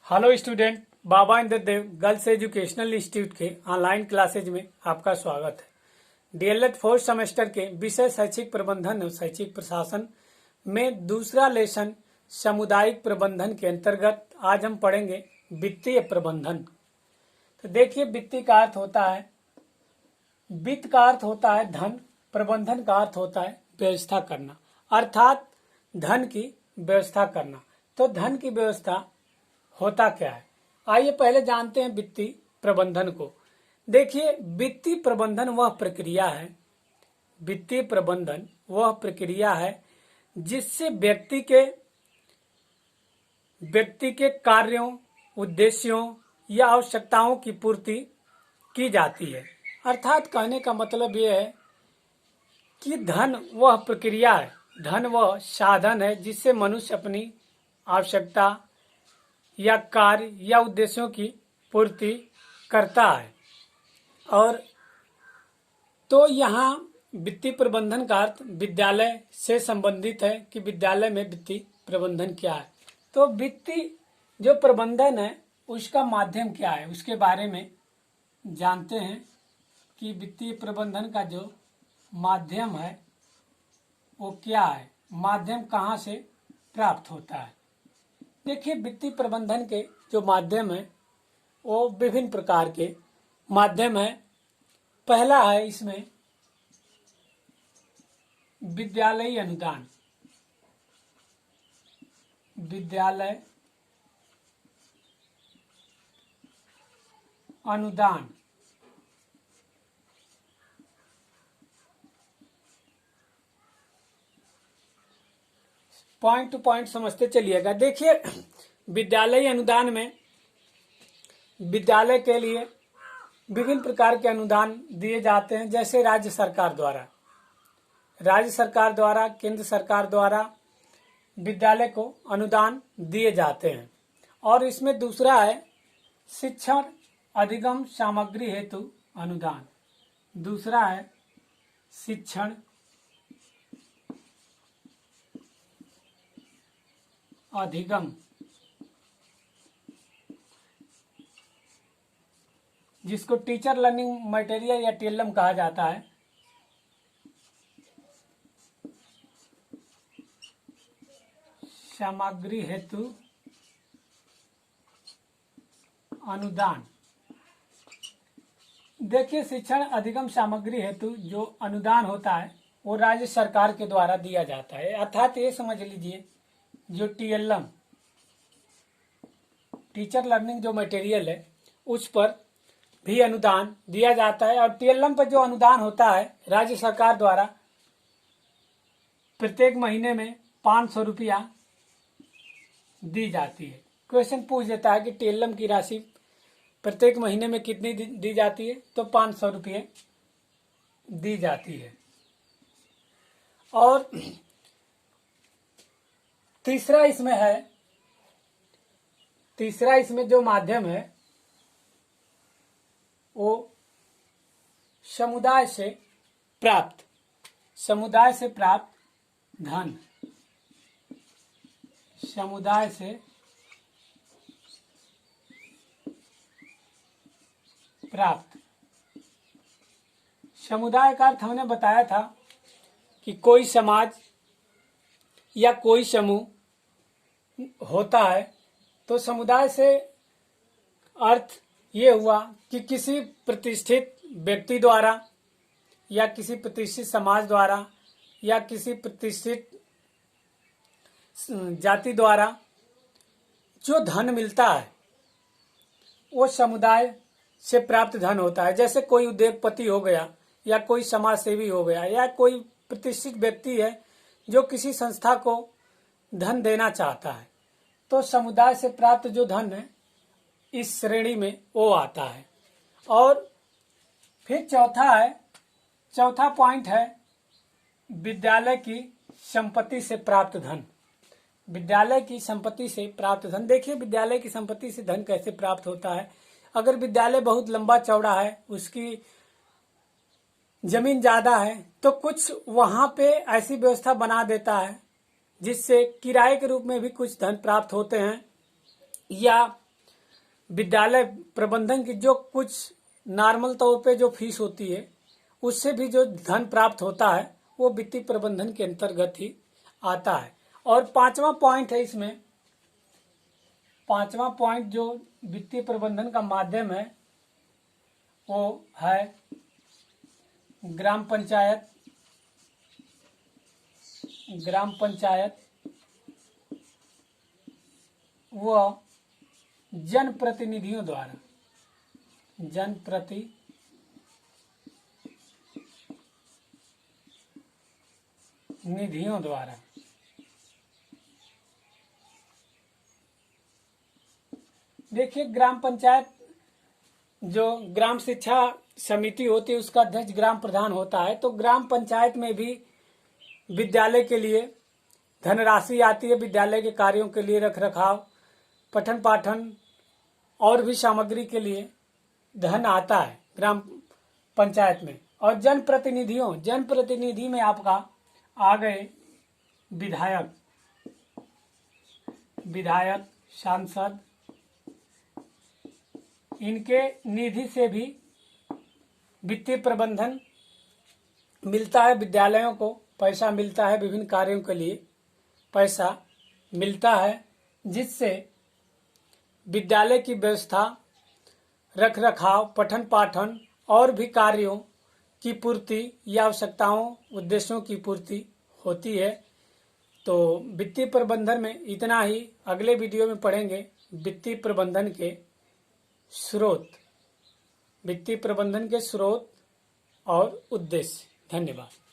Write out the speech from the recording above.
Hello student, बाबा Indradev girls educational institute के online classes में आपका स्वागत है। डीएलएड फोर्थ सेमेस्टर के विषय शैक्षिक प्रबंधन और शैक्षिक प्रशासन में दूसरा लेसन सामुदायिक प्रबंधन के अंतर्गत आज हम पढ़ेंगे वित्तीय प्रबंधन। तो देखिए, वित्तीय का अर्थ होता है, वित्त का अर्थ होता है धन, प्रबंधन का अर्थ होता है व्यवस्था करना, अर्थात धन की व्यवस्था करना। तो धन की व्यवस्था होता क्या है, आइए पहले जानते हैं वित्तीय प्रबंधन को। देखिए, वित्तीय प्रबंधन वह प्रक्रिया है, वित्तीय प्रबंधन वह प्रक्रिया है जिससे व्यक्ति के कार्यों, उद्देश्यों या आवश्यकताओं की पूर्ति की जाती है। अर्थात कहने का मतलब यह है कि धन वह प्रक्रिया है, धन वह साधन है जिससे मनुष्य अपनी आवश्यकता या कार्य या उद्देश्यों की पूर्ति करता है। और तो यहाँ वित्तीय प्रबंधन का अर्थ विद्यालय से संबंधित है कि विद्यालय में वित्तीय प्रबंधन क्या है। तो वित्तीय जो प्रबंधन है उसका माध्यम क्या है, उसके बारे में जानते हैं कि वित्तीय प्रबंधन का जो माध्यम है वो क्या है, माध्यम कहाँ से प्राप्त होता है। देखिए, वित्तीय प्रबंधन के जो माध्यम है वो विभिन्न प्रकार के माध्यम है। पहला है इसमें विद्यालयी अनुदान, विद्यालय अनुदान। पॉइंट टू पॉइंट समझते चलिएगा। देखिए, विद्यालयी अनुदान में विद्यालय के लिए विभिन्न प्रकार के अनुदान दिए जाते हैं, जैसे राज्य सरकार द्वारा, केंद्र सरकार द्वारा विद्यालय को अनुदान दिए जाते हैं। और इसमें दूसरा है शिक्षण अधिगम सामग्री हेतु अनुदान, दूसरा है शिक्षण अधिगम, जिसको टीचर लर्निंग मटेरियल या टीएलएम कहा जाता है। सामग्री हेतु अनुदान। देखिए, शिक्षण अधिगम सामग्री हेतु जो अनुदान होता है वो राज्य सरकार के द्वारा दिया जाता है। अर्थात ये समझ लीजिए, जो टीएलएम टीचर लर्निंग जो मटेरियल है उस पर भी अनुदान दिया जाता है। और टीएलएम पर जो अनुदान होता है राज्य सरकार द्वारा प्रत्येक महीने में 500 रुपया दी जाती है। क्वेश्चन पूछ देता है कि टीएलएम की राशि प्रत्येक महीने में कितनी दी जाती है, तो 500 रुपये दी जाती है। और तीसरा इसमें जो माध्यम है वो समुदाय से प्राप्त धन, समुदाय से प्राप्त। समुदाय का अर्थ हमने बताया था कि कोई समाज या कोई समूह होता है। तो समुदाय से अर्थ ये हुआ कि किसी प्रतिष्ठित व्यक्ति द्वारा या किसी प्रतिष्ठित समाज द्वारा या किसी प्रतिष्ठित जाति द्वारा जो धन मिलता है वो समुदाय से प्राप्त धन होता है। जैसे कोई उद्योगपति हो गया या कोई समाज सेवी हो गया या कोई प्रतिष्ठित व्यक्ति है जो किसी संस्था को धन देना चाहता है, तो समुदाय से प्राप्त जो धन है इस श्रेणी में वो आता है। और फिर चौथा पॉइंट है विद्यालय की संपत्ति से प्राप्त धन, विद्यालय की संपत्ति से प्राप्त धन। देखिए, विद्यालय की संपत्ति से धन कैसे प्राप्त होता है। अगर विद्यालय बहुत लंबा चौड़ा है, उसकी जमीन ज्यादा है, तो कुछ वहां पे ऐसी व्यवस्था बना देता है जिससे किराए के रूप में भी कुछ धन प्राप्त होते हैं, या विद्यालय प्रबंधन की जो कुछ नॉर्मल तौर पे जो फीस होती है उससे भी जो धन प्राप्त होता है वो वित्तीय प्रबंधन के अंतर्गत ही आता है। और पांचवा पॉइंट है इसमें, पांचवा पॉइंट जो वित्तीय प्रबंधन का माध्यम है वो है ग्राम पंचायत। ग्राम पंचायत व जनप्रतिनिधियों द्वारा, जनप्रतिनिधियों द्वारा देखिए, ग्राम पंचायत जो ग्राम शिक्षा समिति होती है उसका अध्यक्ष ग्राम प्रधान होता है। तो ग्राम पंचायत में भी विद्यालय के लिए धनराशि आती है, विद्यालय के कार्यों के लिए, रख रखाव, पठन पाठन और भी सामग्री के लिए धन आता है ग्राम पंचायत में। और जनप्रतिनिधि में आपका आ गए विधायक, सांसद, इनके निधि से भी वित्तीय प्रबंधन मिलता है, विद्यालयों को पैसा मिलता है, विभिन्न कार्यों के लिए पैसा मिलता है, जिससे विद्यालय की व्यवस्था, रख रखाव, पठन पाठन और भी कार्यों की पूर्ति या आवश्यकताओं, उद्देश्यों की पूर्ति होती है। तो वित्तीय प्रबंधन में इतना ही। अगले वीडियो में पढ़ेंगे वित्तीय प्रबंधन के स्रोत और उद्देश्य। धन्यवाद।